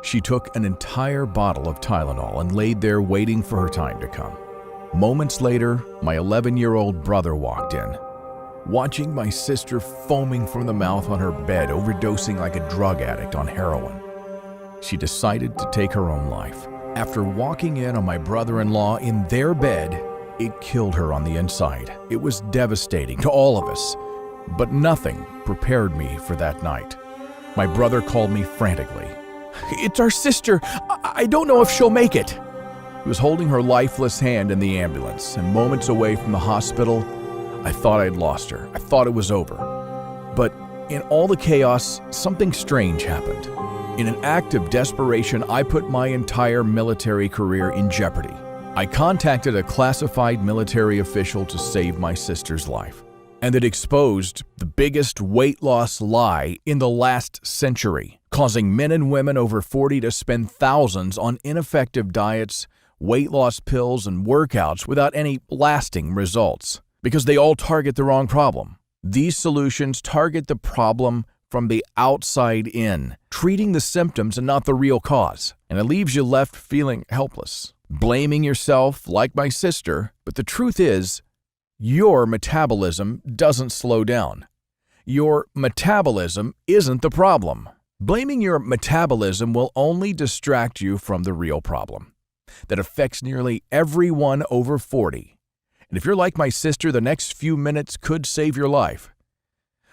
She took an entire bottle of Tylenol and laid there waiting for her time to come. Moments later, my 11-year-old brother walked in, watching my sister foaming from the mouth on her bed, overdosing like a drug addict on heroin. She decided to take her own life. After walking in on my brother-in-law in their bed, it killed her on the inside. It was devastating to all of us, but nothing prepared me for that night. My brother called me frantically. "It's our sister. I don't know if she'll make it." He was holding her lifeless hand in the ambulance, and moments away from the hospital, I thought I'd lost her. I thought it was over. But in all the chaos, something strange happened. In an act of desperation, I put my entire military career in jeopardy. I contacted a classified military official to save my sister's life, and it exposed the biggest weight loss lie in the last century, causing men and women over 40 to spend thousands on ineffective diets, weight loss pills, and workouts without any lasting results, because they all target the wrong problem. These solutions target the problem from the outside in, treating the symptoms and not the real cause, and it leaves you left feeling helpless, blaming yourself like my sister. But the truth is, your metabolism doesn't slow down. Your metabolism isn't the problem. Blaming your metabolism will only distract you from the real problem that affects nearly everyone over 40. And if you're like my sister, the next few minutes could save your life.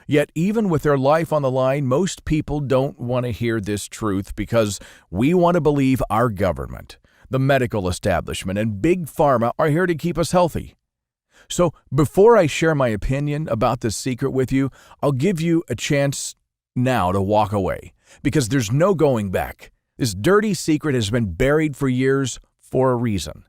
Yet even with their life on the line, most people don't want to hear this truth because we want to believe our government, the medical establishment, and Big Pharma are here to keep us healthy. So before I share my opinion about this secret with you, I'll give you a chance now to walk away, because there's no going back. This dirty secret has been buried for years for a reason.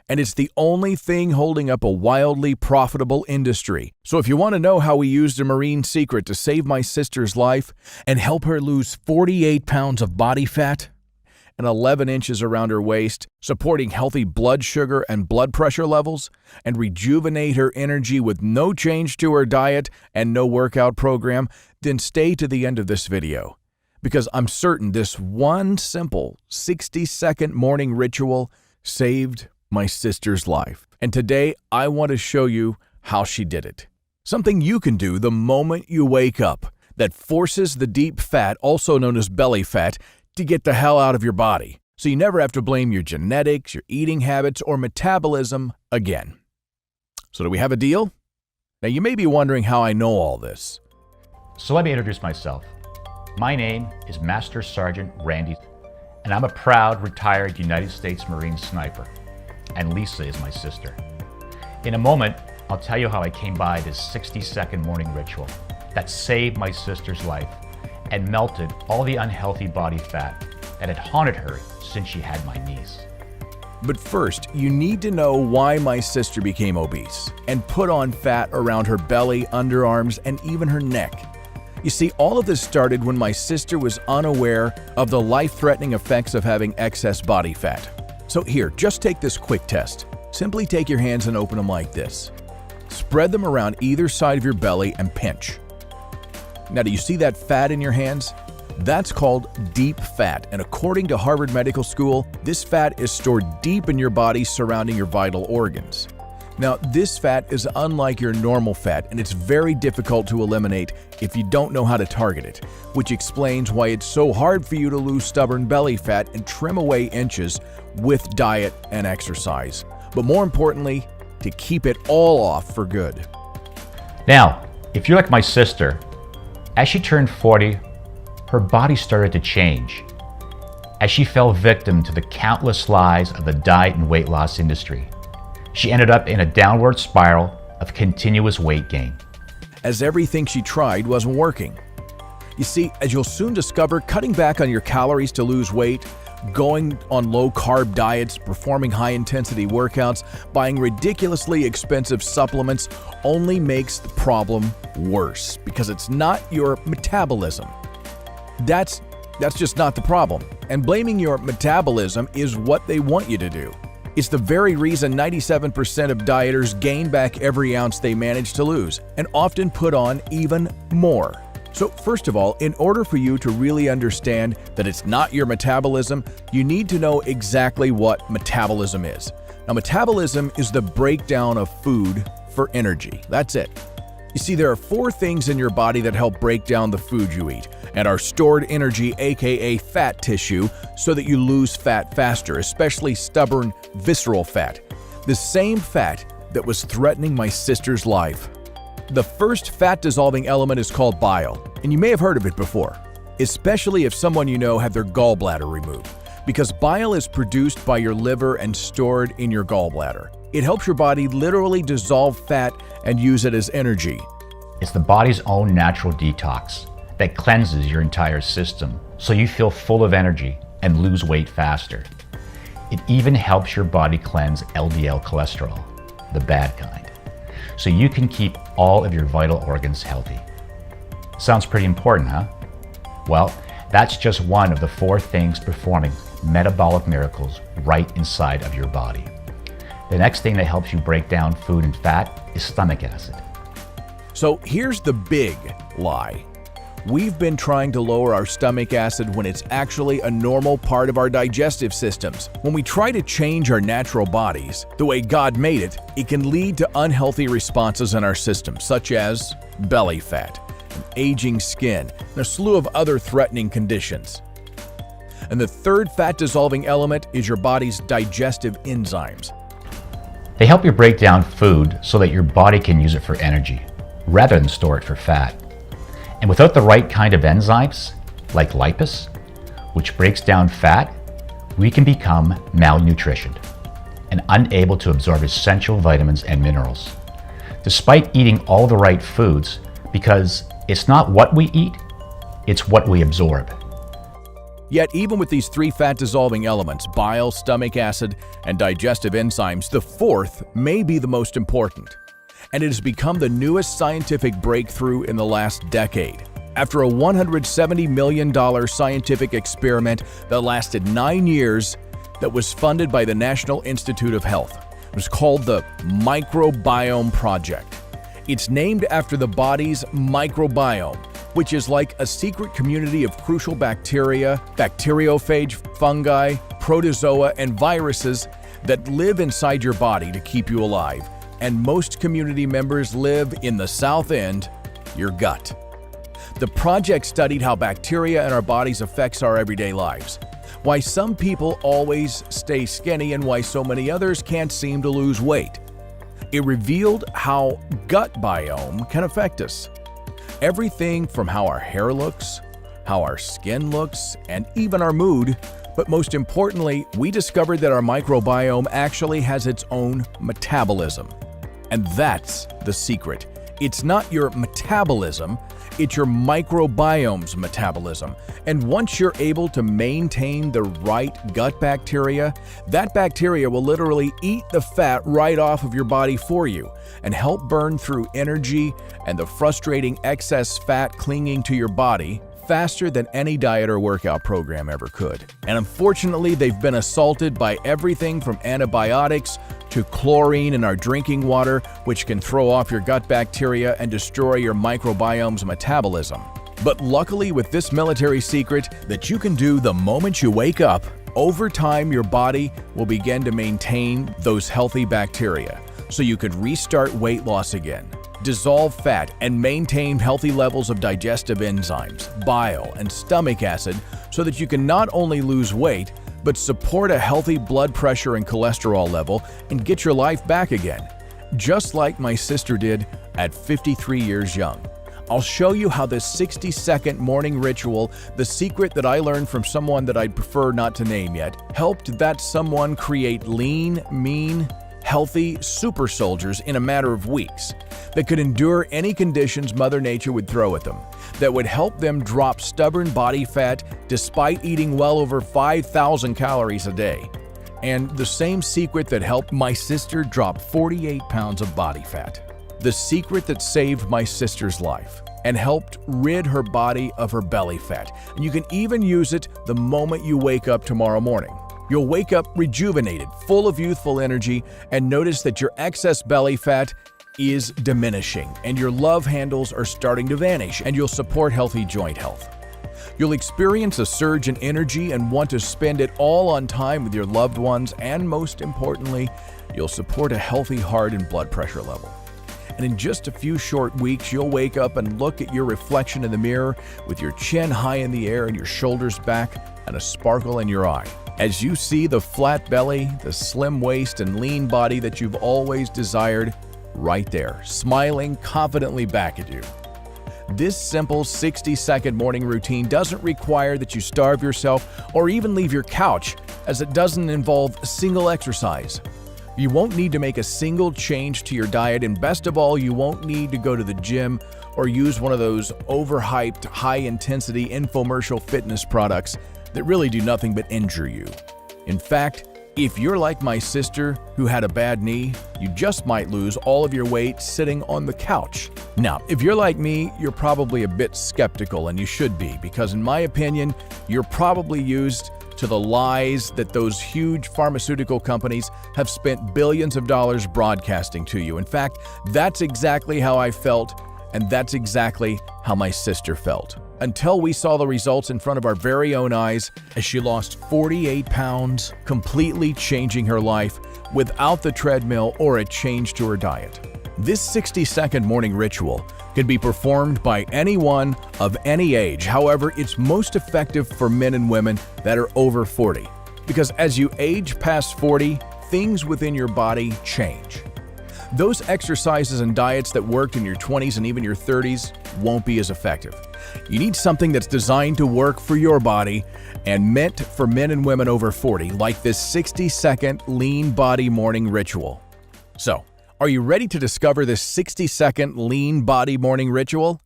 And it's the only thing holding up a wildly profitable industry. So if you want to know how we used a marine secret to save my sister's life and help her lose 48 pounds of body fat and 11 inches around her waist, supporting healthy blood sugar and blood pressure levels, and rejuvenate her energy with no change to her diet and no workout program, then stay to the end of this video, because I'm certain this one simple 60-second morning ritual saved my sister's life. And today I want to show you how she did it. Something you can do the moment you wake up that forces the deep fat, also known as belly fat, to get the hell out of your body, so you never have to blame your genetics, your eating habits, or metabolism again. So do we have a deal? Now you may be wondering how I know all this. So let me introduce myself. My name is Master Sergeant Randy, and I'm a proud retired United States Marine sniper. And Lisa is my sister. In a moment, I'll tell you how I came by this 60-second morning ritual that saved my sister's life and melted all the unhealthy body fat that had haunted her since she had my niece. But first, you need to know why my sister became obese and put on fat around her belly, underarms, and even her neck. You see, all of this started when my sister was unaware of the life-threatening effects of having excess body fat. So here, just take this quick test. Simply take your hands and open them like this. Spread them around either side of your belly and pinch. Now, do you see that fat in your hands? That's called deep fat, and according to Harvard Medical School, this fat is stored deep in your body surrounding your vital organs. Now, this fat is unlike your normal fat, and it's very difficult to eliminate if you don't know how to target it, which explains why it's so hard for you to lose stubborn belly fat and trim away inches with diet and exercise. But more importantly, to keep it all off for good. Now, if you're like my sister, as she turned 40, her body started to change as she fell victim to the countless lies of the diet and weight loss industry. She ended up in a downward spiral of continuous weight gain, as everything she tried wasn't working. You see, as you'll soon discover, cutting back on your calories to lose weight, going on low-carb diets, performing high-intensity workouts, buying ridiculously expensive supplements only makes the problem worse, because it's not your metabolism. That's just not the problem. And blaming your metabolism is what they want you to do. It's the very reason 97% of dieters gain back every ounce they manage to lose, and often put on even more. So first of all, in order for you to really understand that it's not your metabolism, you need to know exactly what metabolism is. Now, metabolism is the breakdown of food for energy. That's it. You see, there are 4 things in your body that help break down the food you eat and are stored energy, aka fat tissue, so that you lose fat faster, especially stubborn, visceral fat. The same fat that was threatening my sister's life. The first fat-dissolving element is called bile, and you may have heard of it before, especially if someone you know had their gallbladder removed, because bile is produced by your liver and stored in your gallbladder. It helps your body literally dissolve fat and use it as energy. It's the body's own natural detox that cleanses your entire system so you feel full of energy and lose weight faster. It even helps your body cleanse LDL cholesterol, the bad kind, so you can keep all of your vital organs healthy. Sounds pretty important, huh? Well, that's just one of the 4 things performing metabolic miracles right inside of your body. The next thing that helps you break down food and fat is stomach acid. So here's the big lie. We've been trying to lower our stomach acid when it's actually a normal part of our digestive systems. When we try to change our natural bodies, the way God made it, it can lead to unhealthy responses in our system, such as belly fat, aging skin, and a slew of other threatening conditions. And the third fat-dissolving element is your body's digestive enzymes. They help you break down food so that your body can use it for energy, rather than store it for fat. And without the right kind of enzymes, like lipase, which breaks down fat, we can become malnutritioned and unable to absorb essential vitamins and minerals, despite eating all the right foods, because it's not what we eat, it's what we absorb. Yet even with these 3 fat-dissolving elements, bile, stomach acid, and digestive enzymes, the 4th may be the most important. And it has become the newest scientific breakthrough in the last decade. After a $170 million scientific experiment that lasted 9 years that was funded by the National Institute of Health. It was called the Microbiome Project. It's named after the body's microbiome, which is like a secret community of crucial bacteria, bacteriophage, fungi, protozoa, and viruses that live inside your body to keep you alive. And most community members live in the south end, your gut. The project studied how bacteria in our bodies affects our everyday lives, why some people always stay skinny and why so many others can't seem to lose weight. It revealed how gut biome can affect us. Everything from how our hair looks, how our skin looks, and even our mood. But most importantly, we discovered that our microbiome actually has its own metabolism. And that's the secret. It's not your metabolism, it's your microbiome's metabolism. And once you're able to maintain the right gut bacteria, that bacteria will literally eat the fat right off of your body for you and help burn through energy and the frustrating excess fat clinging to your body faster than any diet or workout program ever could. And unfortunately, they've been assaulted by everything from antibiotics to chlorine in our drinking water, which can throw off your gut bacteria and destroy your microbiome's metabolism. But luckily, with this military secret that you can do the moment you wake up, over time your body will begin to maintain those healthy bacteria, so you could restart weight loss again, dissolve fat, and maintain healthy levels of digestive enzymes, bile, and stomach acid so that you can not only lose weight, but support a healthy blood pressure and cholesterol level and get your life back again, just like my sister did at 53 years young. I'll show you how this 60-second morning ritual, the secret that I learned from someone that I'd prefer not to name yet, helped that someone create lean, mean, healthy super soldiers in a matter of weeks that could endure any conditions Mother Nature would throw at them, that would help them drop stubborn body fat despite eating well over 5,000 calories a day. And the same secret that helped my sister drop 48 pounds of body fat. The secret that saved my sister's life and helped rid her body of her belly fat. And you can even use it the moment you wake up tomorrow morning. You'll wake up rejuvenated, full of youthful energy, and notice that your excess belly fat is diminishing, and your love handles are starting to vanish, and you'll support healthy joint health. You'll experience a surge in energy and want to spend it all on time with your loved ones, and most importantly, you'll support a healthy heart and blood pressure level. And in just a few short weeks, you'll wake up and look at your reflection in the mirror with your chin high in the air and your shoulders back and a sparkle in your eye, as you see the flat belly, the slim waist, and lean body that you've always desired right there, smiling confidently back at you. This simple 60-second morning routine doesn't require that you starve yourself or even leave your couch, as it doesn't involve a single exercise. You won't need to make a single change to your diet, and best of all, you won't need to go to the gym or use one of those overhyped, high-intensity infomercial fitness products that really do nothing but injure you. In fact, if you're like my sister who had a bad knee, you just might lose all of your weight sitting on the couch. Now, if you're like me, you're probably a bit skeptical, and you should be, because in my opinion, you're probably used to the lies that those huge pharmaceutical companies have spent billions of dollars broadcasting to you. In fact, that's exactly how I felt, and that's exactly how my sister felt, until we saw the results in front of our very own eyes as she lost 48 pounds, completely changing her life without the treadmill or a change to her diet. This 60-second morning ritual can be performed by anyone of any age. However, it's most effective for men and women that are over 40, because as you age past 40, things within your body change. Those exercises and diets that worked in your 20s and even your 30s won't be as effective. You need something that's designed to work for your body and meant for men and women over 40, like this 60-second lean body morning ritual. So, are you ready to discover this 60-second lean body morning ritual?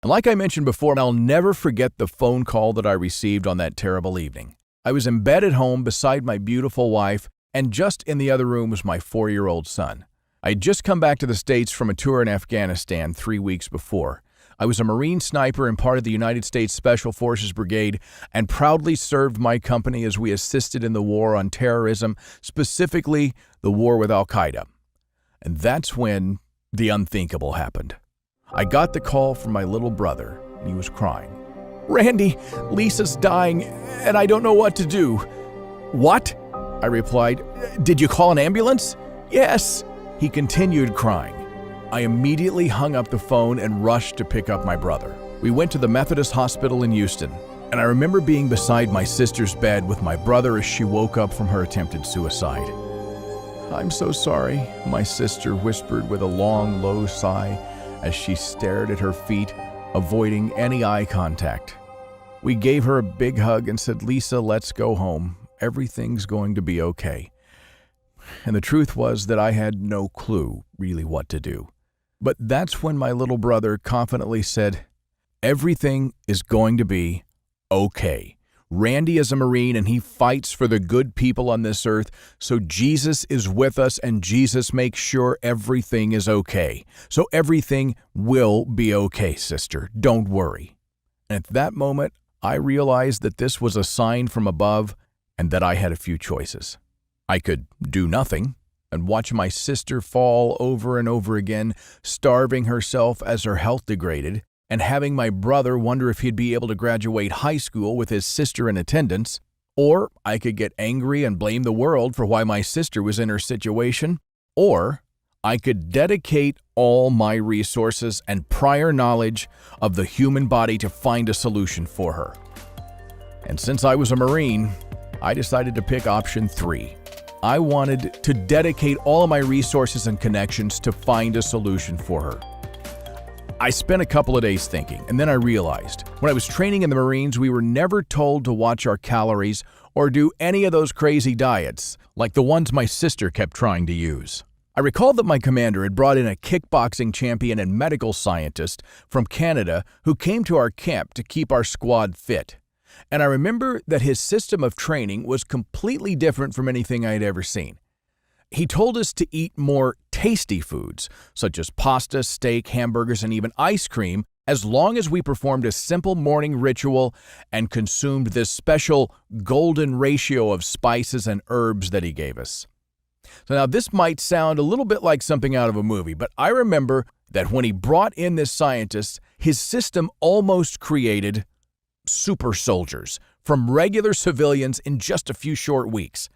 And like I mentioned before, I'll never forget the phone call that I received on that terrible evening. I was in bed at home beside my beautiful wife, and just in the other room was my 4-year-old son. I had just come back to the States from a tour in Afghanistan 3 weeks before. I was a Marine sniper and part of the United States Special Forces Brigade, and proudly served my company as we assisted in the war on terrorism, specifically the war with Al-Qaeda. And that's when the unthinkable happened. I got the call from my little brother, and he was crying. "Randy, Lisa's dying, and I don't know what to do." "What?" I replied. "Did you call an ambulance?" "Yes." He continued crying. I immediately hung up the phone and rushed to pick up my brother. We went to the Methodist Hospital in Houston, and I remember being beside my sister's bed with my brother as she woke up from her attempted suicide. "I'm so sorry," my sister whispered with a long, low sigh as she stared at her feet, avoiding any eye contact. We gave her a big hug and said, "Lisa, let's go home. Everything's going to be okay." And the truth was that I had no clue really what to do. But that's when my little brother confidently said, "Everything is going to be okay. Randy is a Marine and he fights for the good people on this earth, so Jesus is with us and Jesus makes sure everything is okay. So everything will be okay, sister. Don't worry." And at that moment, I realized that this was a sign from above and that I had a few choices. I could do nothing and watch my sister fall over and over again, starving herself as her health degraded, and having my brother wonder if he'd be able to graduate high school with his sister in attendance. Or I could get angry and blame the world for why my sister was in her situation. Or I could dedicate all my resources and prior knowledge of the human body to find a solution for her. And since I was a Marine, I decided to pick option 3. I wanted to dedicate all of my resources and connections to find a solution for her. I spent a couple of days thinking, and then I realized when I was training in the Marines, we were never told to watch our calories or do any of those crazy diets like the ones my sister kept trying to use. I recalled that my commander had brought in a kickboxing champion and medical scientist from Canada who came to our camp to keep our squad fit. And I remember that his system of training was completely different from anything I had ever seen. He told us to eat more tasty foods, such as pasta, steak, hamburgers, and even ice cream, as long as we performed a simple morning ritual and consumed this special golden ratio of spices and herbs that he gave us. So now this might sound a little bit like something out of a movie, but I remember that when he brought in this scientist, his system almost created super soldiers from regular civilians in just a few short weeks.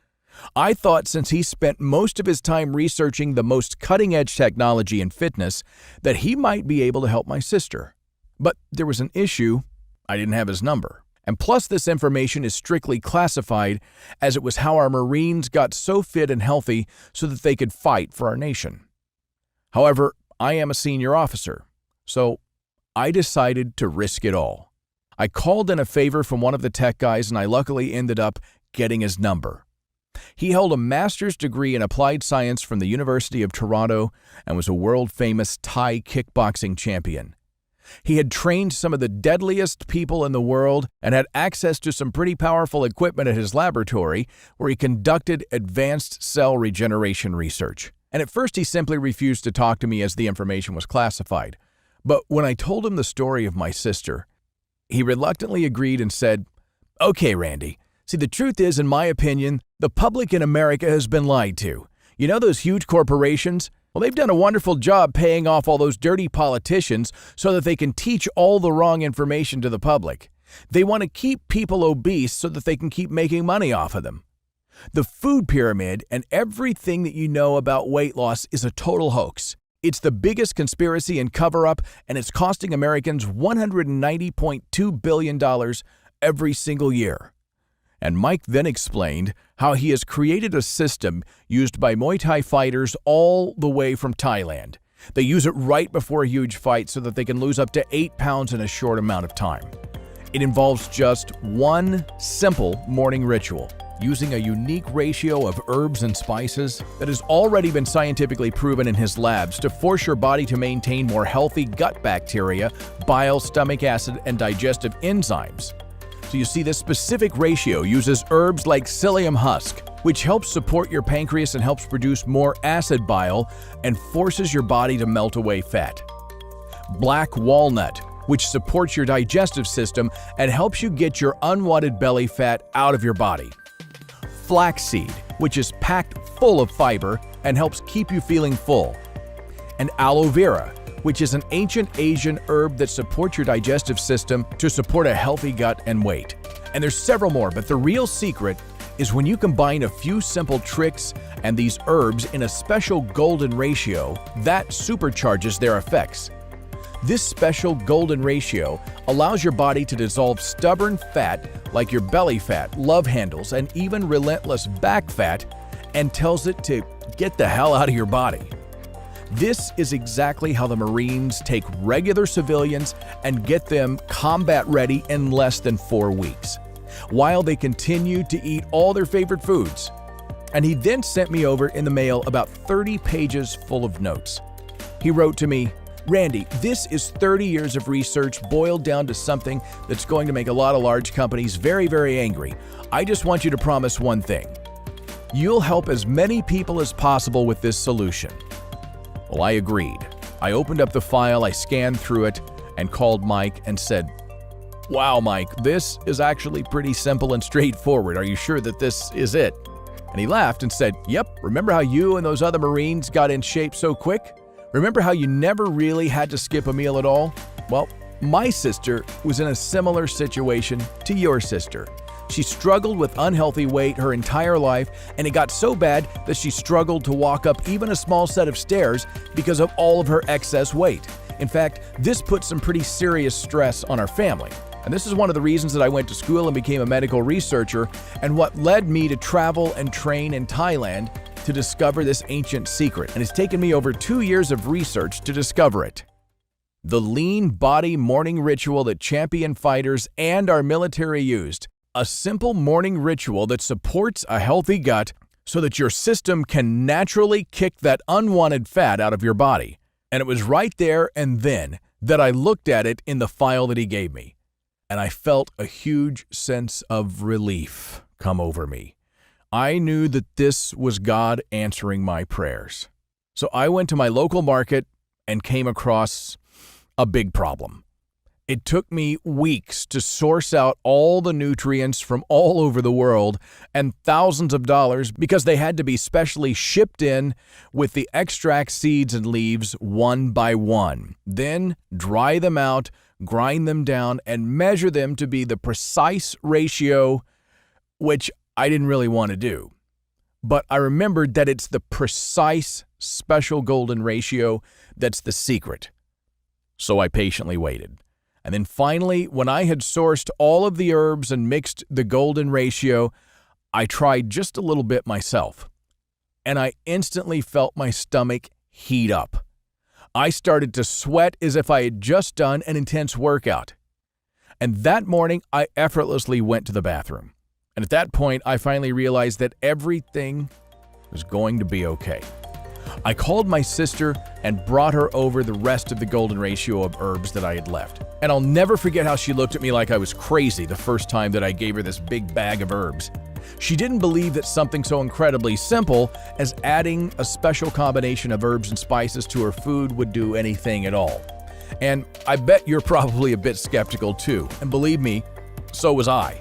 I thought since he spent most of his time researching the most cutting-edge technology in fitness, that he might be able to help my sister. But there was an issue. I didn't have his number. And plus, this information is strictly classified, as it was how our Marines got so fit and healthy so that they could fight for our nation. However, I am a senior officer, so I decided to risk it all. I called in a favor from one of the tech guys, and I luckily ended up getting his number. He held a master's degree in applied science from the University of Toronto and was a world-famous Thai kickboxing champion. He had trained some of the deadliest people in the world and had access to some pretty powerful equipment at his laboratory where he conducted advanced cell regeneration research. And at first he simply refused to talk to me as the information was classified. But when I told him the story of my sister, he reluctantly agreed and said, "Okay, Randy. See, the truth is, in my opinion, the public in America has been lied to. You know those huge corporations? Well, they've done a wonderful job paying off all those dirty politicians so that they can teach all the wrong information to the public. They want to keep people obese so that they can keep making money off of them. The food pyramid and everything that you know about weight loss is a total hoax. It's the biggest conspiracy and cover-up, and it's costing Americans $190.2 billion every single year." And Mike then explained how he has created a system used by Muay Thai fighters all the way from Thailand. They use it right before a huge fight so that they can lose up to 8 pounds in a short amount of time. It involves just one simple morning ritual, using a unique ratio of herbs and spices that has already been scientifically proven in his labs to force your body to maintain more healthy gut bacteria, bile, stomach acid, and digestive enzymes. So you see, this specific ratio uses herbs like psyllium husk, which helps support your pancreas and helps produce more acid bile and forces your body to melt away fat. Black walnut, which supports your digestive system and helps you get your unwanted belly fat out of your body. Flaxseed, which is packed full of fiber and helps keep you feeling full. And aloe vera, which is an ancient Asian herb that supports your digestive system to support a healthy gut and weight. And there's several more, but the real secret is when you combine a few simple tricks and these herbs in a special golden ratio, that supercharges their effects. This special golden ratio allows your body to dissolve stubborn fat like your belly fat, love handles, and even relentless back fat, and tells it to get the hell out of your body. This is exactly how the Marines take regular civilians and get them combat ready in less than 4 weeks, while they continue to eat all their favorite foods. And he then sent me over in the mail about 30 pages full of notes. He wrote to me, "Randy, this is 30 years of research boiled down to something that's going to make a lot of large companies very, very angry. I just want you to promise one thing. You'll help as many people as possible with this solution." Well, I agreed. I opened up the file, I scanned through it, and called Mike and said, "Wow, Mike, this is actually pretty simple and straightforward. Are you sure that this is it?" And he laughed and said, "Yep, remember how you and those other Marines got in shape so quick? Remember how you never really had to skip a meal at all? Well, my sister was in a similar situation to your sister. She struggled with unhealthy weight her entire life, and it got so bad that she struggled to walk up even a small set of stairs because of all of her excess weight. In fact, this put some pretty serious stress on our family. And this is one of the reasons that I went to school and became a medical researcher, and what led me to travel and train in Thailand to discover this ancient secret. And it's taken me over 2 years of research to discover it. The lean body morning ritual that champion fighters and our military used. A simple morning ritual that supports a healthy gut so that your system can naturally kick that unwanted fat out of your body. And it was right there and then that I looked at it in the file that he gave me. And I felt a huge sense of relief come over me. I knew that this was God answering my prayers. So I went to my local market and came across a big problem. It took me weeks to source out all the nutrients from all over the world and thousands of dollars because they had to be specially shipped in with the extract seeds and leaves one by one. Then dry them out, grind them down, and measure them to be the precise ratio, which I didn't really want to do. But I remembered that it's the precise special golden ratio that's the secret. So I patiently waited. And then finally, when I had sourced all of the herbs and mixed the golden ratio, I tried just a little bit myself. And I instantly felt my stomach heat up. I started to sweat as if I had just done an intense workout. And that morning, I effortlessly went to the bathroom. And at that point, I finally realized that everything was going to be okay. I called my sister and brought her over the rest of the golden ratio of herbs that I had left. And I'll never forget how she looked at me like I was crazy the first time that I gave her this big bag of herbs. She didn't believe that something so incredibly simple as adding a special combination of herbs and spices to her food would do anything at all. And I bet you're probably a bit skeptical too, and believe me, so was I.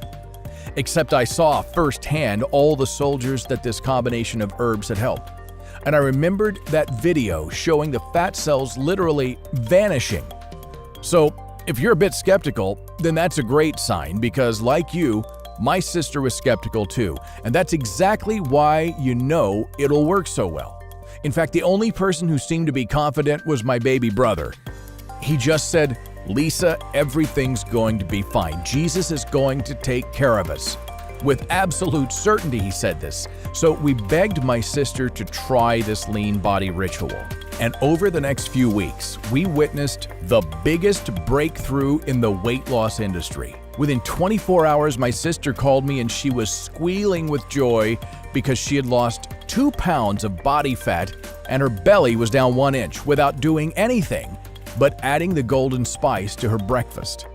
Except I saw firsthand all the soldiers that this combination of herbs had helped. And I remembered that video showing the fat cells literally vanishing. So if you're a bit skeptical, then that's a great sign because, like you, my sister was skeptical too. And that's exactly why you know it'll work so well. In fact, the only person who seemed to be confident was my baby brother. He just said, "Lisa, everything's going to be fine. Jesus is going to take care of us." With absolute certainty, he said this. So we begged my sister to try this lean body ritual. And over the next few weeks, we witnessed the biggest breakthrough in the weight loss industry. Within 24 hours, my sister called me and she was squealing with joy because she had lost 2 pounds of body fat and her belly was down 1 inch without doing anything but adding the golden spice to her breakfast.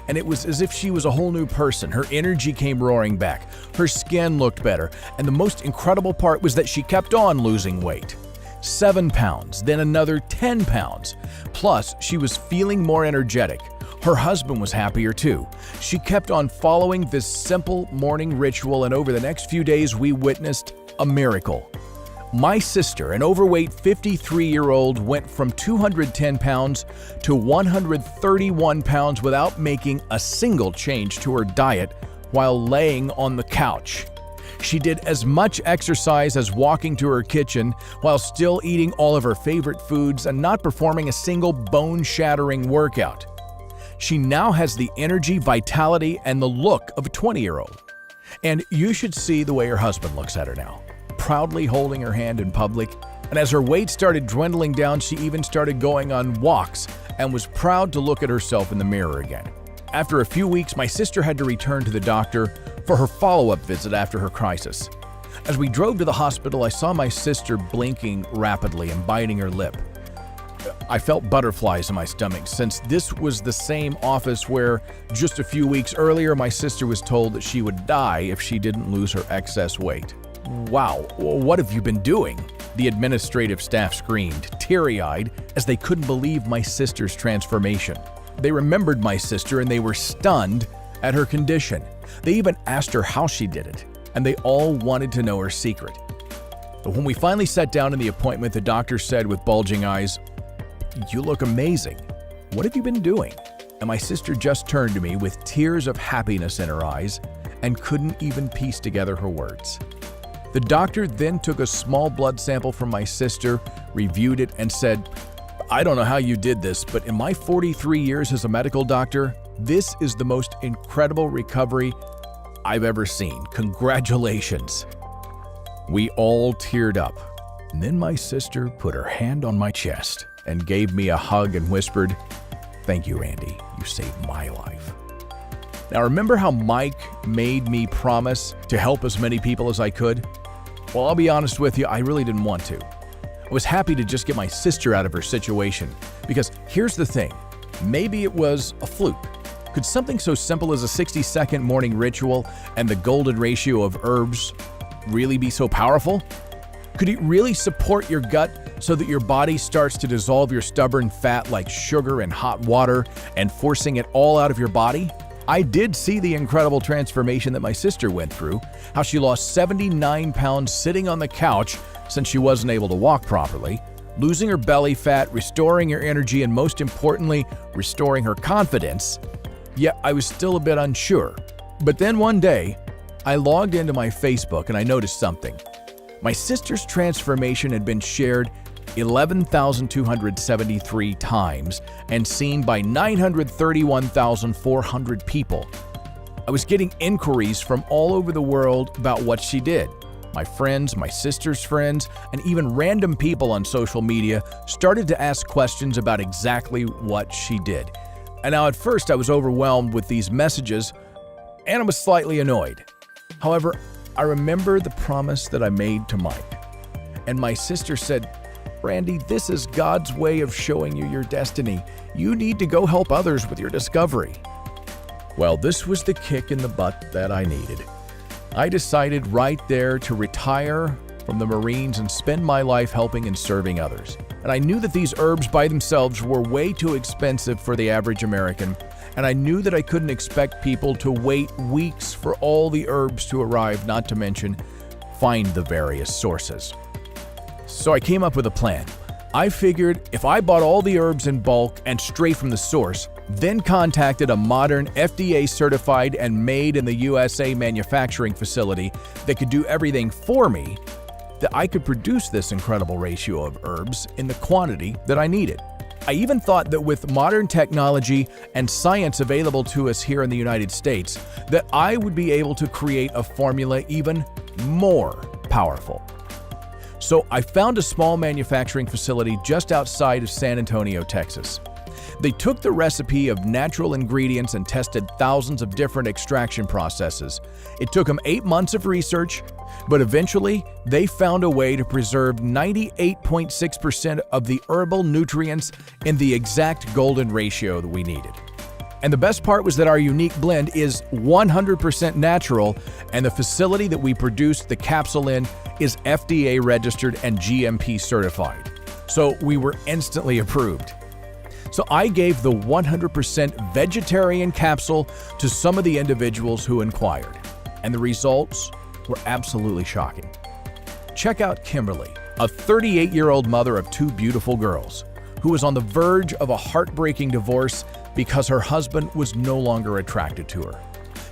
And it was as if she was a whole new person. Her energy came roaring back. Her skin looked better. And the most incredible part was that she kept on losing weight. 7 pounds, then another 10 pounds. Plus, she was feeling more energetic. Her husband was happier too. She kept on following this simple morning ritual, and over the next few days, we witnessed a miracle. My sister, an overweight 53-year-old, went from 210 pounds to 131 pounds without making a single change to her diet while laying on the couch. She did as much exercise as walking to her kitchen while still eating all of her favorite foods and not performing a single bone-shattering workout. She now has the energy, vitality, and the look of a 20-year-old. And you should see the way her husband looks at her now, proudly holding her hand in public. And as her weight started dwindling down, she even started going on walks and was proud to look at herself in the mirror again. After a few weeks, my sister had to return to the doctor for her follow-up visit after her crisis. As we drove to the hospital, I saw my sister blinking rapidly and biting her lip. I felt butterflies in my stomach since this was the same office where just a few weeks earlier my sister was told that she would die if she didn't lose her excess weight. "Wow, what have you been doing?" the administrative staff screamed, teary-eyed, as they couldn't believe my sister's transformation. They remembered my sister and they were stunned at her condition. They even asked her how she did it, and they all wanted to know her secret. But when we finally sat down in the appointment, the doctor said with bulging eyes, "You look amazing. What have you been doing?" And my sister just turned to me with tears of happiness in her eyes and couldn't even piece together her words. The doctor then took a small blood sample from my sister, reviewed it, and said, "I don't know how you did this, but in my 43 years as a medical doctor, this is the most incredible recovery I've ever seen. Congratulations." We all teared up. And then my sister put her hand on my chest and gave me a hug and whispered, "Thank you, Randy. You saved my life." Now, remember how Mike made me promise to help as many people as I could? Well, I'll be honest with you, I really didn't want to. I was happy to just get my sister out of her situation, because here's the thing, maybe it was a fluke. Could something so simple as a 60-second morning ritual and the golden ratio of herbs really be so powerful? Could it really support your gut so that your body starts to dissolve your stubborn fat like sugar in hot water and forcing it all out of your body? I did see the incredible transformation that my sister went through, how she lost 79 pounds sitting on the couch since she wasn't able to walk properly, losing her belly fat, restoring her energy, and most importantly, restoring her confidence. Yet I was still a bit unsure. But then one day, I logged into my Facebook and I noticed something. My sister's transformation had been shared 11,273 times and seen by 931,400 people. I was getting inquiries from all over the world about what she did. My friends, my sister's friends, and even random people on social media started to ask questions about exactly what she did. And now at first I was overwhelmed with these messages and I was slightly annoyed. However, I remember the promise that I made to Mike. And my sister said, "Randy, this is God's way of showing you your destiny. You need to go help others with your discovery." Well, this was the kick in the butt that I needed. I decided right there to retire from the Marines and spend my life helping and serving others. And I knew that these herbs by themselves were way too expensive for the average American, and I knew that I couldn't expect people to wait weeks for all the herbs to arrive, not to mention find the various sources. So I came up with a plan. I figured if I bought all the herbs in bulk and straight from the source, then contacted a modern FDA-certified and made in the USA manufacturing facility that could do everything for me, that I could produce this incredible ratio of herbs in the quantity that I needed. I even thought that with modern technology and science available to us here in the United States, that I would be able to create a formula even more powerful. So I found a small manufacturing facility just outside of San Antonio, Texas. They took the recipe of natural ingredients and tested thousands of different extraction processes. It took them 8 months of research, but eventually they found a way to preserve 98.6% of the herbal nutrients in the exact golden ratio that we needed. And the best part was that our unique blend is 100% natural, and the facility that we produced the capsule in is FDA registered and GMP certified. So we were instantly approved. So I gave the 100% vegetarian capsule to some of the individuals who inquired, and the results were absolutely shocking. Check out Kimberly, a 38-year-old mother of 2 beautiful girls, who was on the verge of a heartbreaking divorce because her husband was no longer attracted to her.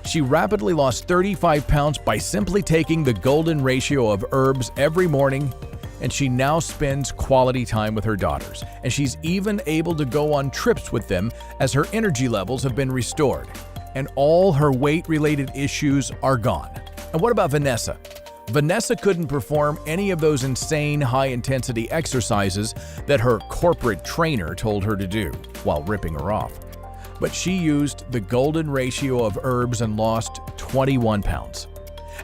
She rapidly lost 35 pounds by simply taking the golden ratio of herbs every morning, and she now spends quality time with her daughters, and she's even able to go on trips with them as her energy levels have been restored, and all her weight-related issues are gone. And what about Vanessa? Vanessa couldn't perform any of those insane high-intensity exercises that her corporate trainer told her to do while ripping her off. But she used the golden ratio of herbs and lost 21 pounds.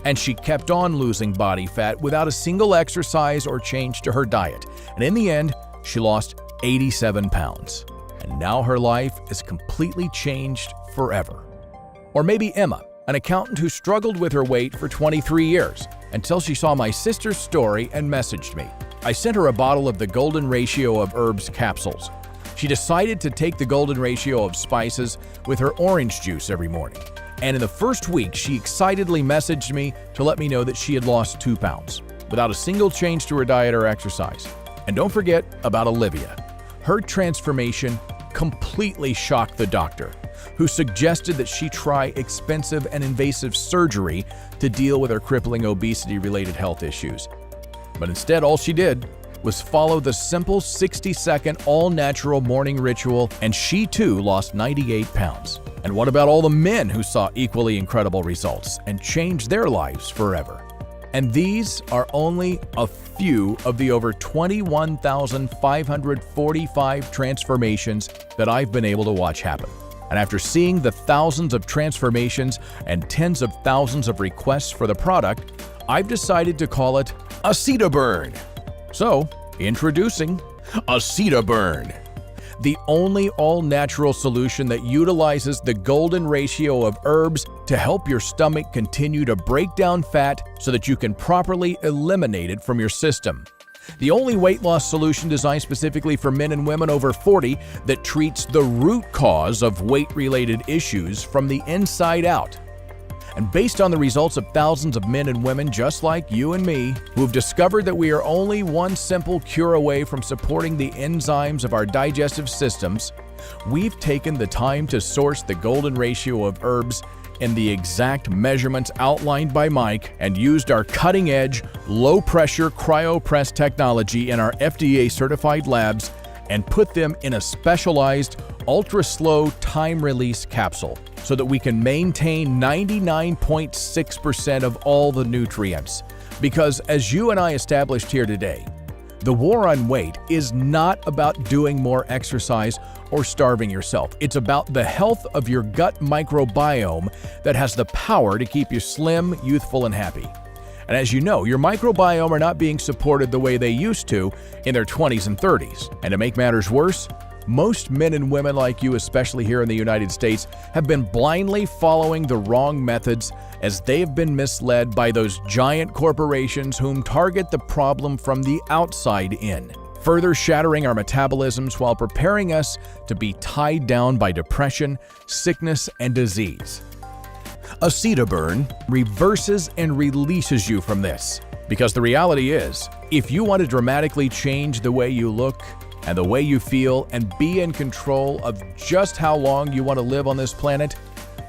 And she kept on losing body fat without a single exercise or change to her diet. And in the end, she lost 87 pounds. And now her life is completely changed forever. Or maybe Emma, an accountant who struggled with her weight for 23 years until she saw my sister's story and messaged me. I sent her a bottle of the golden ratio of herbs capsules. She decided to take the golden ratio of spices with her orange juice every morning. And in the first week, she excitedly messaged me to let me know that she had lost 2 pounds without a single change to her diet or exercise. And don't forget about Olivia. Her transformation completely shocked the doctor, who suggested that she try expensive and invasive surgery to deal with her crippling obesity-related health issues. But instead, all she did was follow the simple 60-second all-natural morning ritual, and she too lost 98 pounds. And what about all the men who saw equally incredible results and changed their lives forever? And these are only a few of the over 21,545 transformations that I've been able to watch happen. And after seeing the thousands of transformations and tens of thousands of requests for the product, I've decided to call it Acidaburn. So, introducing Acidaburn. the only all-natural solution that utilizes the golden ratio of herbs to help your stomach continue to break down fat so that you can properly eliminate it from your system. The only weight loss solution designed specifically for men and women over 40 that treats the root cause of weight-related issues from the inside out. And based on the results of thousands of men and women just like you and me, who've discovered that we are only one simple cure away from supporting the enzymes of our digestive systems, we've taken the time to source the golden ratio of herbs in the exact measurements outlined by Mike and used our cutting-edge, low-pressure cryopress technology in our FDA-certified labs and put them in a specialized, ultra-slow time-release capsule so that we can maintain 99.6% of all the nutrients. Because as you and I established here today, the war on weight is not about doing more exercise or starving yourself. It's about the health of your gut microbiome that has the power to keep you slim, youthful, and happy. And as you know, your microbiome are not being supported the way they used to in their 20s and 30s. And to make matters worse, most men and women like you, especially here in the United States, have been blindly following the wrong methods as they've been misled by those giant corporations whom target the problem from the outside in, further shattering our metabolisms while preparing us to be tied down by depression, sickness, and disease. Acetaburn reverses and releases you from this. Because the reality is, if you want to dramatically change the way you look and the way you feel and be in control of just how long you want to live on this planet,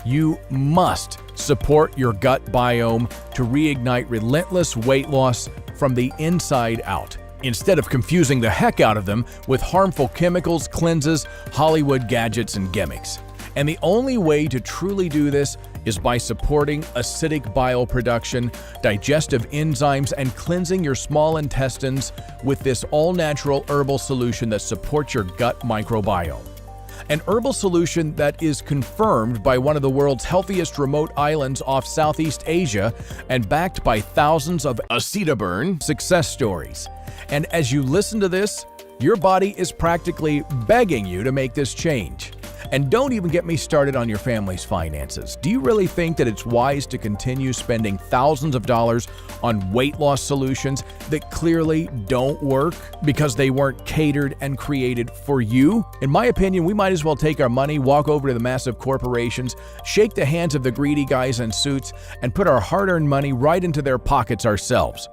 you must support your gut biome to reignite relentless weight loss from the inside out, instead of confusing the heck out of them with harmful chemicals, cleanses, Hollywood gadgets, and gimmicks. And the only way to truly do this is by supporting acidic bile production, digestive enzymes, and cleansing your small intestines with this all-natural herbal solution that supports your gut microbiome. An herbal solution that is confirmed by one of the world's healthiest remote islands off Southeast Asia and backed by thousands of Acetaburn success stories. And as you listen to this, your body is practically begging you to make this change. And don't even get me started on your family's finances. Do you really think that it's wise to continue spending thousands of dollars on weight loss solutions that clearly don't work because they weren't catered and created for you? In my opinion, we might as well take our money, walk over to the massive corporations, shake the hands of the greedy guys in suits, and put our hard-earned money right into their pockets ourselves.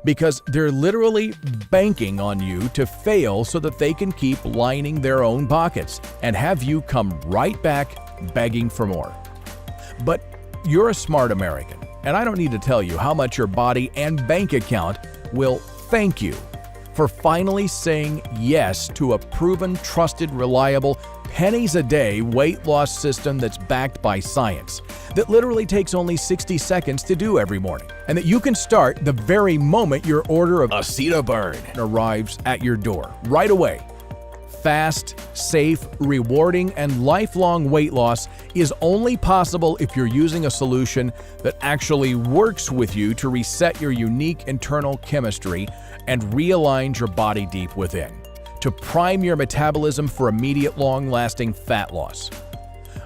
Because they're literally banking on you to fail so that they can keep lining their own pockets and have you come right back begging for more. But you're a smart American, and I don't need to tell you how much your body and bank account will thank you for finally saying yes to a proven, trusted, reliable, pennies-a-day weight loss system that's backed by science, that literally takes only 60 seconds to do every morning, and that you can start the very moment your order of Acetaburn arrives at your door, right away. Fast, safe, rewarding, and lifelong weight loss is only possible if you're using a solution that actually works with you to reset your unique internal chemistry and realign your body deep within, to prime your metabolism for immediate long-lasting fat loss.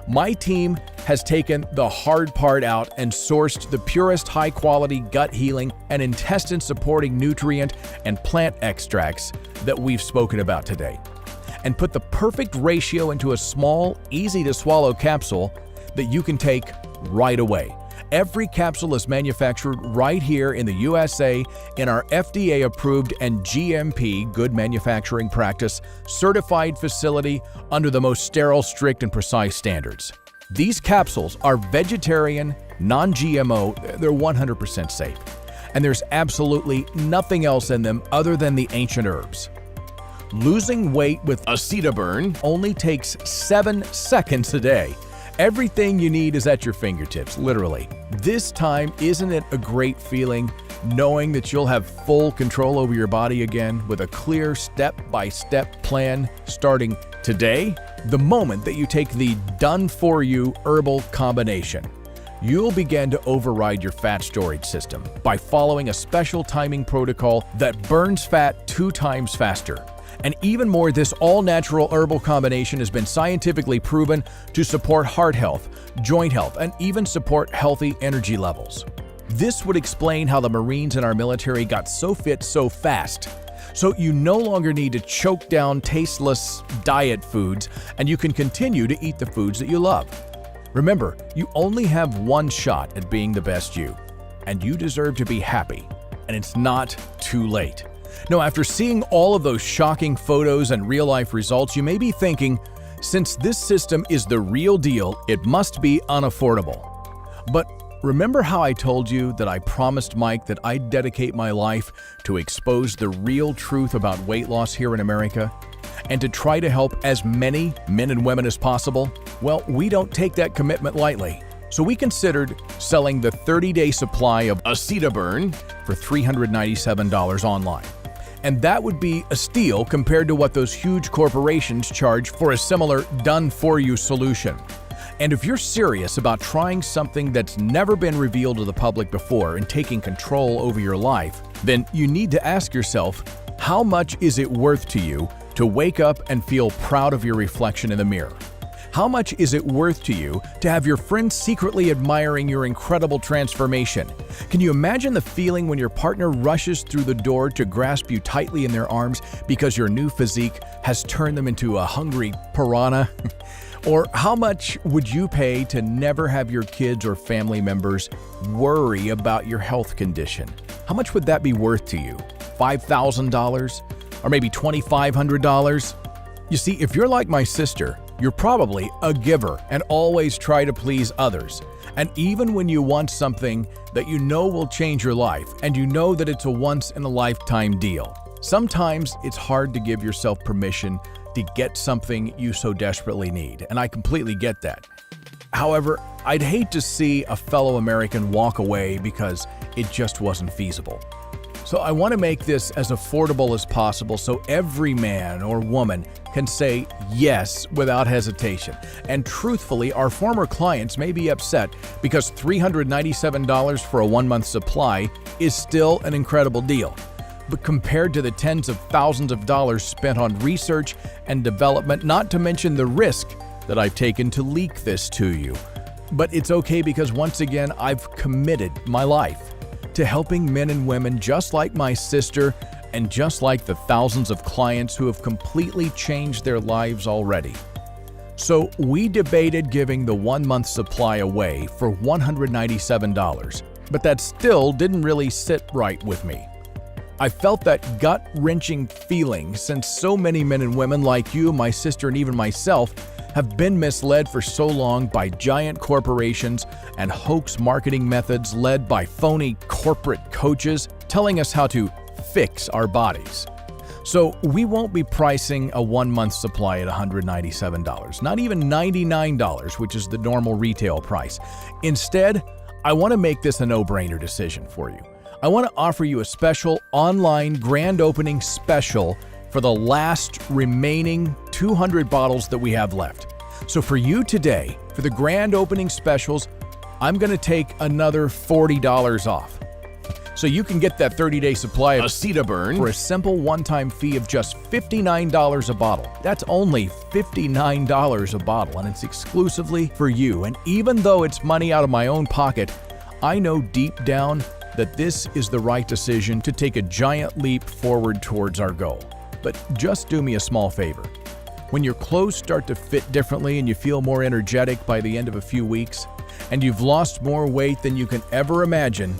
My team has taken the hard part out and sourced the purest high-quality gut healing and intestine-supporting nutrient and plant extracts that we've spoken about today, and put the perfect ratio into a small, easy-to-swallow capsule that you can take right away. Every capsule is manufactured right here in the USA in our FDA-approved and GMP Good Manufacturing Practice certified facility under the most sterile, strict, and precise standards. These capsules are vegetarian, non-GMO, they're 100% safe, and there's absolutely nothing else in them other than the ancient herbs. Losing weight with Acetaburn only takes 7 seconds a day. Everything you need is at your fingertips, literally. This time, isn't it a great feeling knowing that you'll have full control over your body again with a clear step-by-step plan starting today? The moment that you take the done-for-you herbal combination, you'll begin to override your fat storage system by following a special timing protocol that burns fat 2 times faster And even more, this all-natural herbal combination has been scientifically proven to support heart health, joint health, and even support healthy energy levels. This would explain how the Marines in our military got so fit so fast. So you no longer need to choke down tasteless diet foods, and you can continue to eat the foods that you love. Remember, you only have one shot at being the best you, and you deserve to be happy, and it's not too late. Now, after seeing all of those shocking photos and real-life results, you may be thinking, since this system is the real deal, it must be unaffordable. But remember how I told you that I promised Mike that I'd dedicate my life to expose the real truth about weight loss here in America and to try to help as many men and women as possible? Well, we don't take that commitment lightly. So we considered selling the 30-day supply of Acetaburn for $397 online. And that would be a steal compared to what those huge corporations charge for a similar done-for-you solution. And if you're serious about trying something that's never been revealed to the public before and taking control over your life, then you need to ask yourself, how much is it worth to you to wake up and feel proud of your reflection in the mirror? How much is it worth to you to have your friends secretly admiring your incredible transformation? Can you imagine the feeling when your partner rushes through the door to grasp you tightly in their arms because your new physique has turned them into a hungry piranha? Or how much would you pay to never have your kids or family members worry about your health condition? How much would that be worth to you? $5,000? Or maybe $2,500? You see, if you're like my sister, you're probably a giver and always try to please others. And even when you want something that you know will change your life and you know that it's a once-in-a-lifetime deal, sometimes it's hard to give yourself permission to get something you so desperately need, and I completely get that. However, I'd hate to see a fellow American walk away because it just wasn't feasible. So I want to make this as affordable as possible so every man or woman can say yes without hesitation. And truthfully, our former clients may be upset because $397 for a 1-month supply is still an incredible deal. But compared to the tens of thousands of dollars spent on research and development, not to mention the risk that I've taken to leak this to you. But it's okay because once again, I've committed my life to helping men and women just like my sister and just like the thousands of clients who have completely changed their lives already. So we debated giving the 1-month supply away for $197, but that still didn't really sit right with me. I felt that gut-wrenching feeling since so many men and women like you, my sister, and even myself have been misled for so long by giant corporations and hoax marketing methods led by phony corporate coaches telling us how to fix our bodies. So we won't be pricing a 1-month supply at $197, not even $99, which is the normal retail price. Instead, I want to make this a no-brainer decision for you. I want to offer you a special online grand opening special for the last remaining 200 bottles that we have left. So for you today, for the grand opening specials, I'm going to take another $40 off. So you can get that 30-day supply of Acetaburn for a simple one-time fee of just $59 a bottle. That's only $59 a bottle, and it's exclusively for you. And even though it's money out of my own pocket, I know deep down that this is the right decision to take a giant leap forward towards our goal. But just do me a small favor. When your clothes start to fit differently and you feel more energetic by the end of a few weeks, and you've lost more weight than you can ever imagine,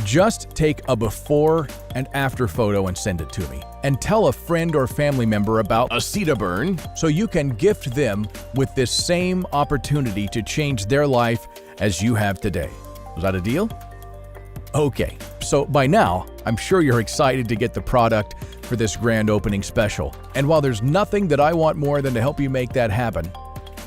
just take a before and after photo and send it to me. And tell a friend or family member about Acetaburn so you can gift them with this same opportunity to change their life as you have today. Was that a deal? Okay, so by now, I'm sure you're excited to get the product for this grand opening special. And while there's nothing that I want more than to help you make that happen,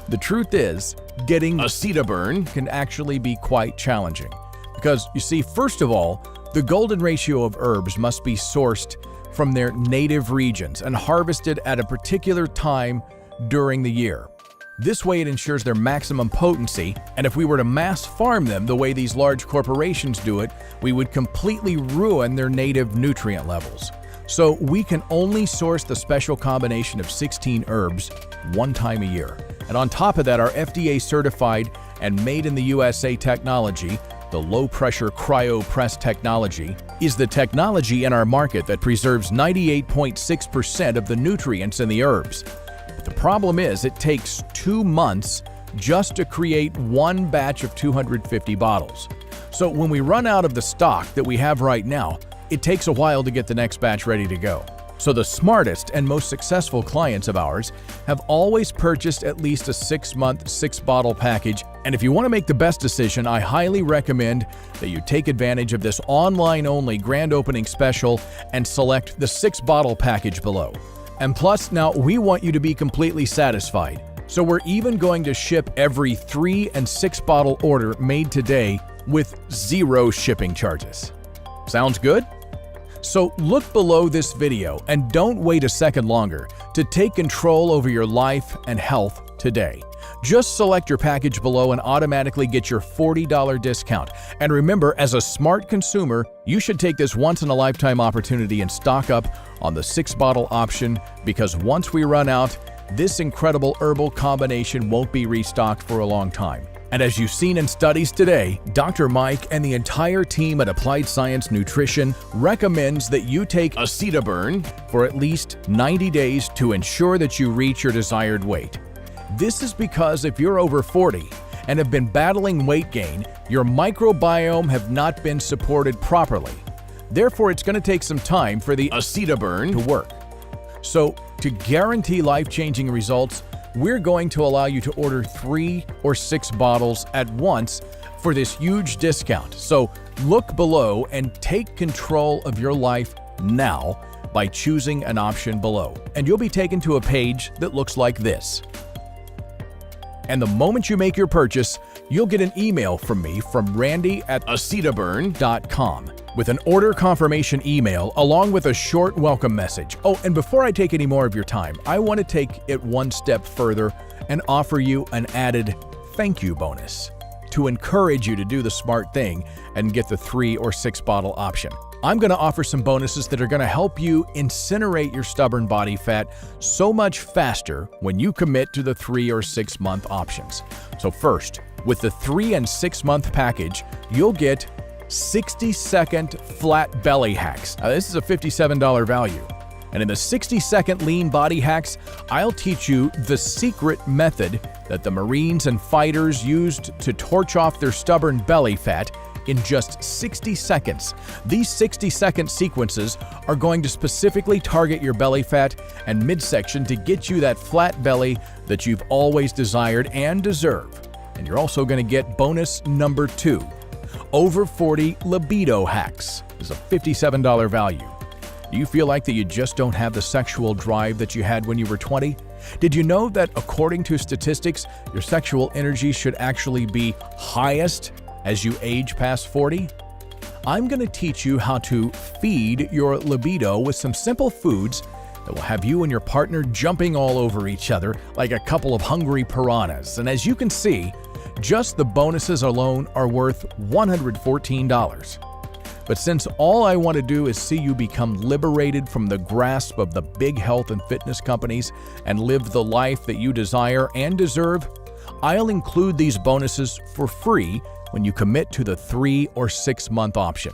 the truth is, getting Acetaburn can actually be quite challenging. Because, you see, first of all, the golden ratio of herbs must be sourced from their native regions and harvested at a particular time during the year. This way it ensures their maximum potency, and if we were to mass farm them the way these large corporations do it, we would completely ruin their native nutrient levels. So we can only source the special combination of 16 herbs one time a year. And on top of that, our FDA certified and made in the USA technology, the low-pressure cryo-press technology, is the technology in our market that preserves 98.6% of the nutrients in the herbs. But the problem is it takes 2 months just to create one batch of 250 bottles. So when we run out of the stock that we have right now, it takes a while to get the next batch ready to go. So the smartest and most successful clients of ours have always purchased at least a 6-month, 6-bottle package. And if you want to make the best decision, I highly recommend that you take advantage of this online-only grand opening special and select the 6-bottle package below. And plus, now we want you to be completely satisfied. So we're even going to ship every 3- and 6-bottle order made today with 0 shipping charges. Sounds good? So look below this video and don't wait a second longer to take control over your life and health today. Just select your package below and automatically get your $40 discount. And remember, as a smart consumer, you should take this once-in-a-lifetime opportunity and stock up on the 6-bottle option, because once we run out, this incredible herbal combination won't be restocked for a long time. And as you've seen in studies today, Dr. Mike and the entire team at Applied Science Nutrition recommends that you take Acidaburn for at least 90 days to ensure that you reach your desired weight. This is because if you're over 40 and have been battling weight gain, your microbiome have not been supported properly. Therefore, it's going to take some time for the Acidaburn to work. So, to guarantee life-changing results, we're going to allow you to order 3 or 6 bottles at once for this huge discount. So look below and take control of your life now by choosing an option below. And you'll be taken to a page that looks like this. And the moment you make your purchase, you'll get an email from me from Randy@Acidaburn.com with an order confirmation email along with a short welcome message. Oh, and before I take any more of your time, I want to take it one step further and offer you an added thank you bonus to encourage you to do the smart thing and get the 3 or 6 bottle option. I'm going to offer some bonuses that are going to help you incinerate your stubborn body fat so much faster when you commit to the 3 or 6 month options. So first, with the 3 and 6 month package, you'll get 60-second flat belly hacks. Now, this is a $57 value. And in the 60-second lean body hacks, I'll teach you the secret method that the Marines and fighters used to torch off their stubborn belly fat in just 60 seconds. These 60-second sequences are going to specifically target your belly fat and midsection to get you that flat belly that you've always desired and deserve. And you're also going to get bonus number 2. Over 40 libido hacks is a $57 value. Do you feel like that you just don't have the sexual drive that you had when you were 20? Did you know that according to statistics, your sexual energy should actually be highest as you age past 40? I'm going to teach you how to feed your libido with some simple foods that will have you and your partner jumping all over each other like a couple of hungry piranhas. And as you can see, just the bonuses alone are worth $114. But since all I want to do is see you become liberated from the grasp of the big health and fitness companies and live the life that you desire and deserve, I'll include these bonuses for free when you commit to the 3 or 6 month option.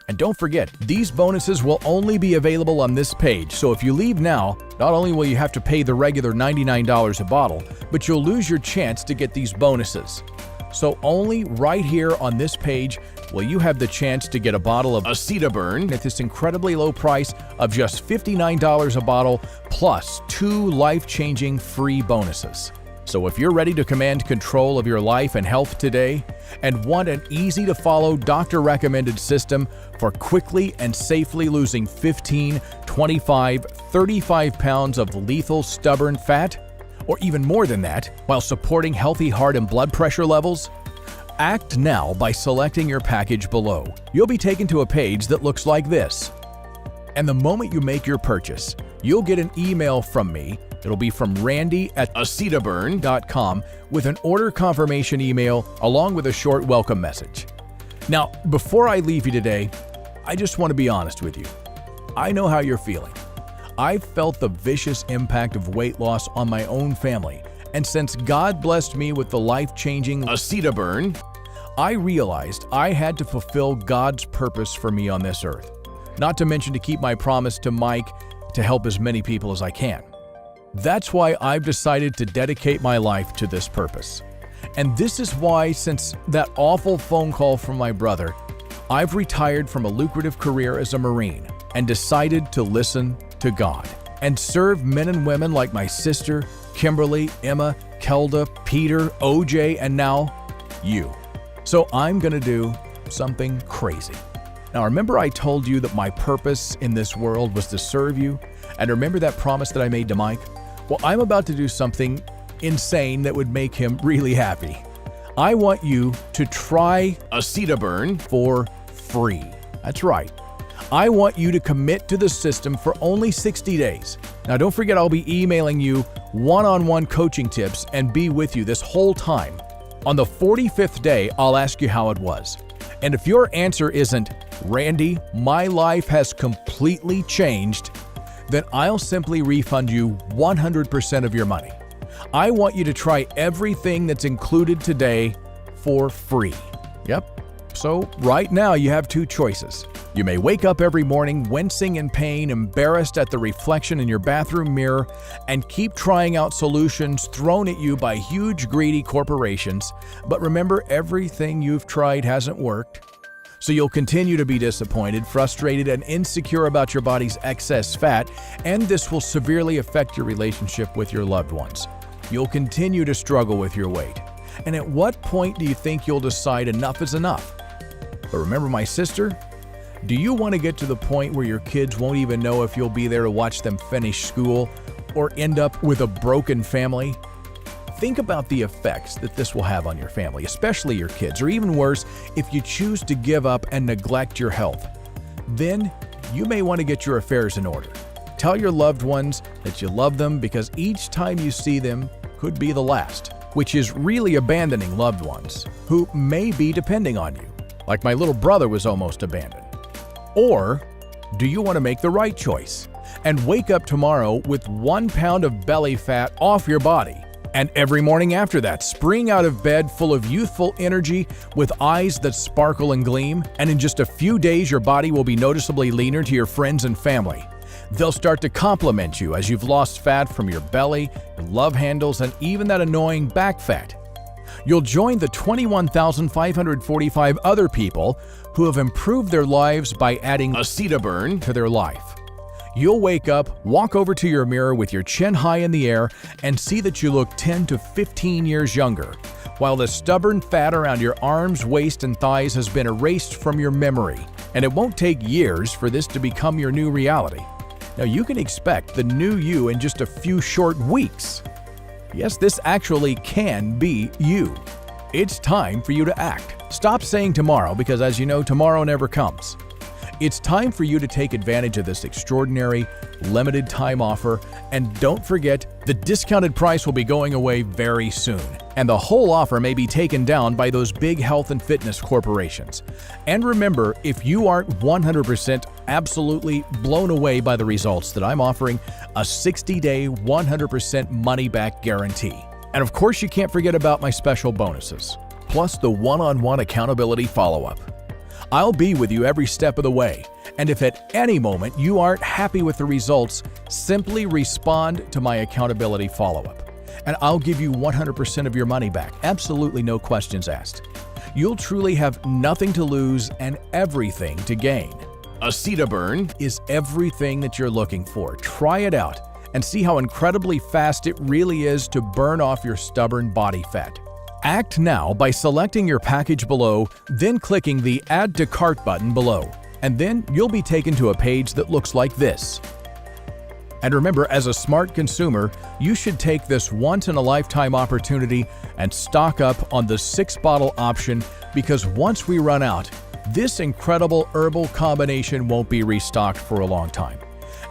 And don't forget, these bonuses will only be available on this page, so if you leave now, not only will you have to pay the regular $99 a bottle, but you'll lose your chance to get these bonuses. So only right here on this page will you have the chance to get a bottle of Acidaburn at this incredibly low price of just $59 a bottle, plus 2 life-changing free bonuses. So if you're ready to command control of your life and health today and want an easy-to-follow doctor-recommended system for quickly and safely losing 15, 25, 35 pounds of lethal stubborn fat, or even more than that, while supporting healthy heart and blood pressure levels, act now by selecting your package below. You'll be taken to a page that looks like this. And the moment you make your purchase, you'll get an email from me. It'll be from Randy@Acidaburn.com with an order confirmation email along with a short welcome message. Now, before I leave you today, I just want to be honest with you. I know how you're feeling. I've felt the vicious impact of weight loss on my own family, and since God blessed me with the life-changing Acetaburn, I realized I had to fulfill God's purpose for me on this earth. Not to mention to keep my promise to Mike to help as many people as I can. That's why I've decided to dedicate my life to this purpose. And this is why, since that awful phone call from my brother, I've retired from a lucrative career as a Marine and decided to listen to God and serve men and women like my sister, Kimberly, Emma, Kelda, Peter, OJ, and now you. So I'm gonna do something crazy. Now remember I told you that my purpose in this world was to serve you? And remember that promise that I made to Mike? Well, I'm about to do something insane that would make him really happy. I want you to try Acetaburn for free. That's right. I want you to commit to the system for only 60 days. Now don't forget I'll be emailing you one-on-one coaching tips and be with you this whole time. On the 45th day, I'll ask you how it was. And if your answer isn't, Randy, my life has completely changed, then I'll simply refund you 100% of your money. I want you to try everything that's included today for free. Yep. So right now you have two choices. You may wake up every morning wincing in pain, embarrassed at the reflection in your bathroom mirror, and keep trying out solutions thrown at you by huge greedy corporations. But remember, everything you've tried hasn't worked. So you'll continue to be disappointed, frustrated, and insecure about your body's excess fat, and this will severely affect your relationship with your loved ones. You'll continue to struggle with your weight. And at what point do you think you'll decide enough is enough? But remember my sister? Do you want to get to the point where your kids won't even know if you'll be there to watch them finish school or end up with a broken family? Think about the effects that this will have on your family, especially your kids, or even worse, if you choose to give up and neglect your health. Then you may want to get your affairs in order. Tell your loved ones that you love them because each time you see them could be the last, which is really abandoning loved ones who may be depending on you, like my little brother was almost abandoned. Or do you want to make the right choice and wake up tomorrow with 1 pound of belly fat off your body? And every morning after that, spring out of bed full of youthful energy with eyes that sparkle and gleam, and in just a few days your body will be noticeably leaner to your friends and family. They'll start to compliment you as you've lost fat from your belly, your love handles, and even that annoying back fat. You'll join the 21,545 other people who have improved their lives by adding Acetaburn to their life. You'll wake up, walk over to your mirror with your chin high in the air, and see that you look 10 to 15 years younger, while the stubborn fat around your arms, waist, and thighs has been erased from your memory. And it won't take years for this to become your new reality. Now you can expect the new you in just a few short weeks. Yes, this actually can be you. It's time for you to act. Stop saying tomorrow because, as you know, tomorrow never comes. It's time for you to take advantage of this extraordinary, limited time offer, and don't forget, the discounted price will be going away very soon, and the whole offer may be taken down by those big health and fitness corporations. And remember, if you aren't 100% absolutely blown away by the results that I'm offering, a 60-day, 100% money-back guarantee. And of course, you can't forget about my special bonuses, plus the one-on-one accountability follow-up. I'll be with you every step of the way, and if at any moment you aren't happy with the results, simply respond to my accountability follow-up, and I'll give you 100% of your money back, absolutely no questions asked. You'll truly have nothing to lose and everything to gain. Acetaburn is everything that you're looking for. Try it out and see how incredibly fast it really is to burn off your stubborn body fat. Act now by selecting your package below, then clicking the Add to Cart button below, and then you'll be taken to a page that looks like this. And remember, as a smart consumer, you should take this once-in-a-lifetime opportunity and stock up on the 6-bottle option, because once we run out, this incredible herbal combination won't be restocked for a long time.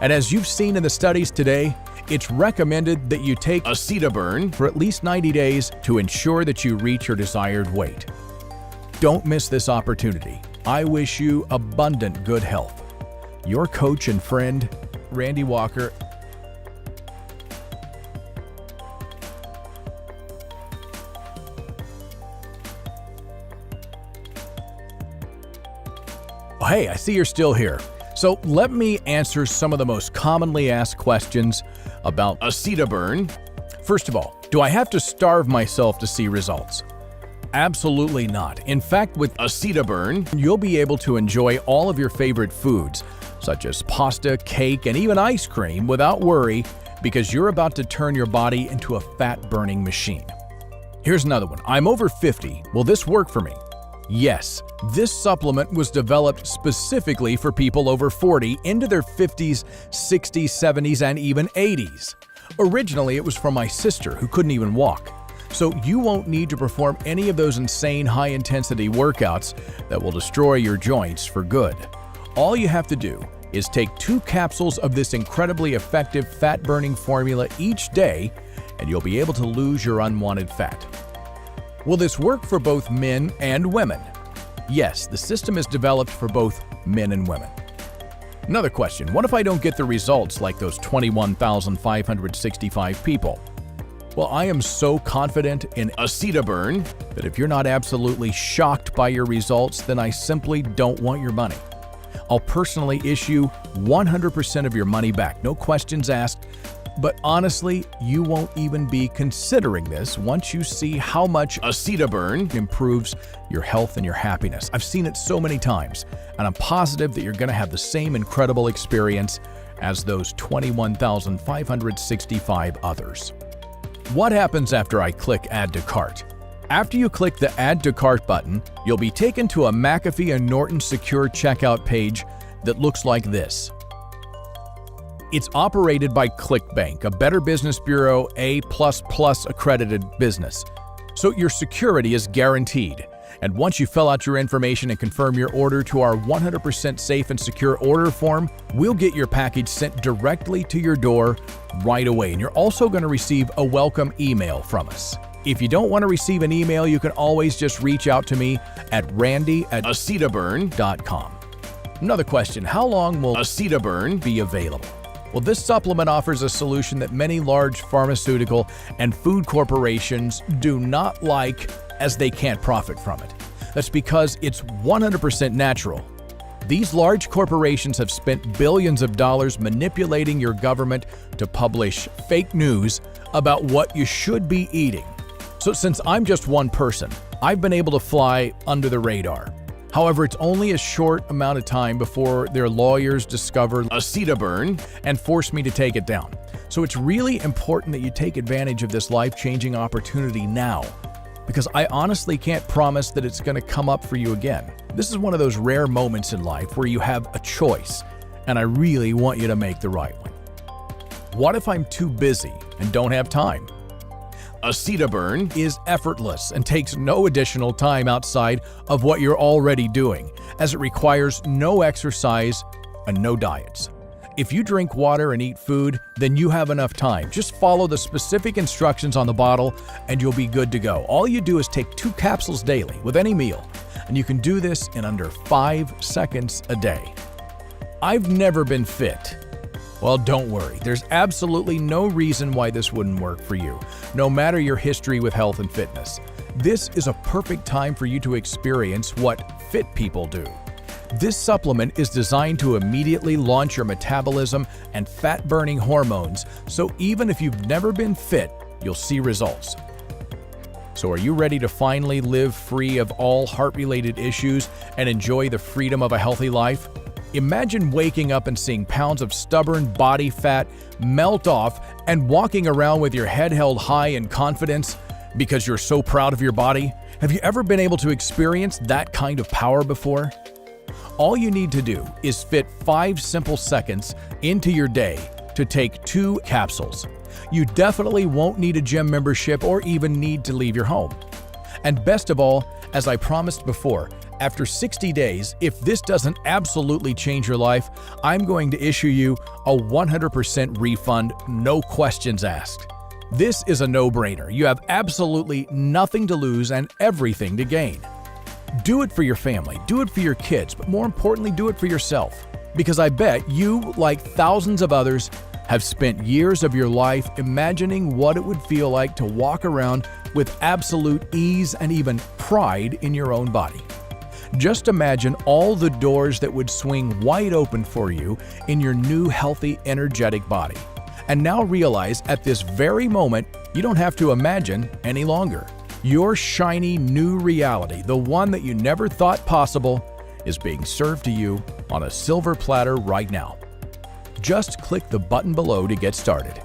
And as you've seen in the studies today, it's recommended that you take Acetaburn for at least 90 days to ensure that you reach your desired weight. Don't miss this opportunity. I wish you abundant good health. your coach and friend, Randy Walker. Oh, hey, I see you're still here. So let me answer some of the most commonly asked questions about Acetaburn. First of all, do I have to starve myself to see results? Absolutely not. In fact, with Acetaburn, you'll be able to enjoy all of your favorite foods, such as pasta, cake, and even ice cream without worry, because you're about to turn your body into a fat-burning machine. Here's another one. I'm over 50. Will this work for me? Yes, this supplement was developed specifically for people over 40 into their 50s, 60s, 70s, and even 80s. Originally, it was for my sister who couldn't even walk. So you won't need to perform any of those insane high-intensity workouts that will destroy your joints for good. All you have to do is take 2 capsules of this incredibly effective fat-burning formula each day, and you'll be able to lose your unwanted fat. Will this work for both men and women? Yes, the system is developed for both men and women. Another question, what if I don't get the results like those 21,565 people? Well, I am so confident in Acetaburn that if you're not absolutely shocked by your results, then I simply don't want your money. I'll personally issue 100% of your money back, no questions asked. But honestly, you won't even be considering this once you see how much Acetaburn improves your health and your happiness. I've seen it so many times, and I'm positive that you're going to have the same incredible experience as those 21,565 others. What happens after I click Add to Cart? After you click the Add to Cart button, you'll be taken to a McAfee and Norton secure checkout page that looks like this. It's operated by ClickBank, a Better Business Bureau A++ accredited business. So your security is guaranteed. And once you fill out your information and confirm your order to our 100% safe and secure order form, we'll get your package sent directly to your door right away. And you're also going to receive a welcome email from us. If you don't want to receive an email, you can always just reach out to me at Randy@Acetaburn.com. Another question, how long will Acetaburn be available? Well, this supplement offers a solution that many large pharmaceutical and food corporations do not like, as they can't profit from it. That's because it's 100% natural. These large corporations have spent billions of dollars manipulating your government to publish fake news about what you should be eating. So since I'm just one person, I've been able to fly under the radar. However, it's only a short amount of time before their lawyers discover Acetaburn and force me to take it down. So it's really important that you take advantage of this life-changing opportunity now, because I honestly can't promise that it's going to come up for you again. This is one of those rare moments in life where you have a choice, and I really want you to make the right one. What if I'm too busy and don't have time? Acetaburn is effortless and takes no additional time outside of what you're already doing, as it requires no exercise and no diets. If you drink water and eat food, then you have enough time. Just follow the specific instructions on the bottle and you'll be good to go. All you do is take 2 capsules daily with any meal, and you can do this in under 5 seconds a day. I've never been fit. Well, don't worry. There's absolutely no reason why this wouldn't work for you, no matter your history with health and fitness. This is a perfect time for you to experience what fit people do. This supplement is designed to immediately launch your metabolism and fat-burning hormones, so even if you've never been fit, you'll see results. So are you ready to finally live free of all heart-related issues and enjoy the freedom of a healthy life? Imagine waking up and seeing pounds of stubborn body fat melt off and walking around with your head held high in confidence because you're so proud of your body. Have you ever been able to experience that kind of power before? All you need to do is fit 5 simple seconds into your day to take 2 capsules. You definitely won't need a gym membership or even need to leave your home. And best of all, as I promised before, after 60 days, if this doesn't absolutely change your life, I'm going to issue you a 100% refund, no questions asked. This is a no-brainer. You have absolutely nothing to lose and everything to gain. Do it for your family, do it for your kids, but more importantly, do it for yourself. Because I bet you, like thousands of others, have spent years of your life imagining what it would feel like to walk around with absolute ease and even pride in your own body. Just imagine all the doors that would swing wide open for you in your new, healthy, energetic body. And now realize at this very moment, you don't have to imagine any longer. Your shiny new reality, the one that you never thought possible, is being served to you on a silver platter right now. Just click the button below to get started.